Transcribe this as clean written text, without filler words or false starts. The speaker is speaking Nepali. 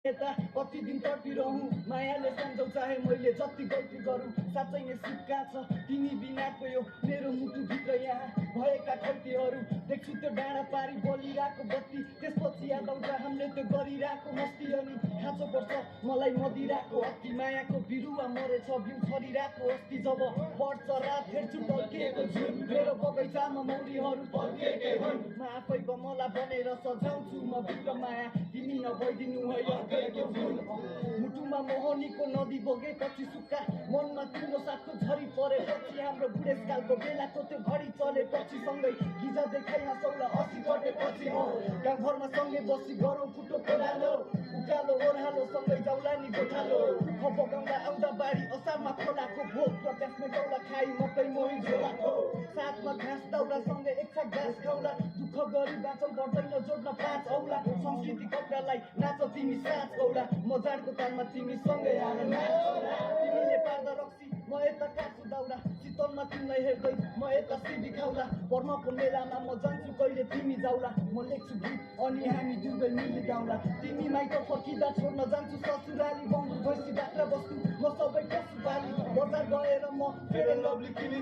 यता कति दिन तडपिरहँ मायाले सम्झौ चाहे मैले जति गल्ती गरौँ साँच्चै नै सुक्का छ तिमी बिनाको यो मेरो मुटुभित्र यहाँ भएका खल्तीहरू देख्छु त्यो डाँडा पारी बलिरहेको बत्ती त्यसपछि याद आउँछ हामीले त्यो गरिरहेको मस्ती अनि खाँचो पर्छ मलाई मदिराको अति मायाको बिरुवा मरेछ बिउ छरिरहेको अस्ति जब पर्छ रात हेर्छु टल्किएको झुल मेरो बगैँचामा मौरीहरू पल्किएकै हुन् म आफै गमला बनेर सजाउँछु म भित्र माया तिमी नभइदिनु है मुटुमा मोहनीको नदी बगेपछि सुक्का मनमा तिम्रो साथको झरी परेपछि हाम्रो बुढेसकालको बेलाको त्यो घडी चलेपछि सँगै हिजो देखाइ हँसौला 80 कटेपछि गाउँघरमा सँगै बसी गरौँ फुटो कोलालो उकालो ओह्रालो सँगै जाउला नि गोठालो खपगाउँदा आउँदा बारी असारमा खोलाको भोक प्रकाश मेटाउला खाइ मकै मोही झोलाको साथमा घाँस दाउरा सँगै एकसाथ घाँस खाउला दुःख गरी बाँचौँ पर्दैन जोड्न 5 औला संस्कृति कपडालाई नाच तिमी साँझ औला म जाडको तालमा तिमी सँगै आएर नाचौला तिमीले पार्दा रक्सी म यता काट्छु दाउरा शीतलमा तिमीलाई हेर्दै म यता सिबी खाउला पर्मको मेलामा म जान्छु कहिले तिमी जाउला म लेख्छु गीत अनि हामी दुवै मिली गाउँला तिमी माइत फर्किँदा छोड्न जान्छु ससुराली बङ्गु भैँसी बाख्रा बस्तु म सबै पशु पाली बजार गएर म फेरि लभली किनी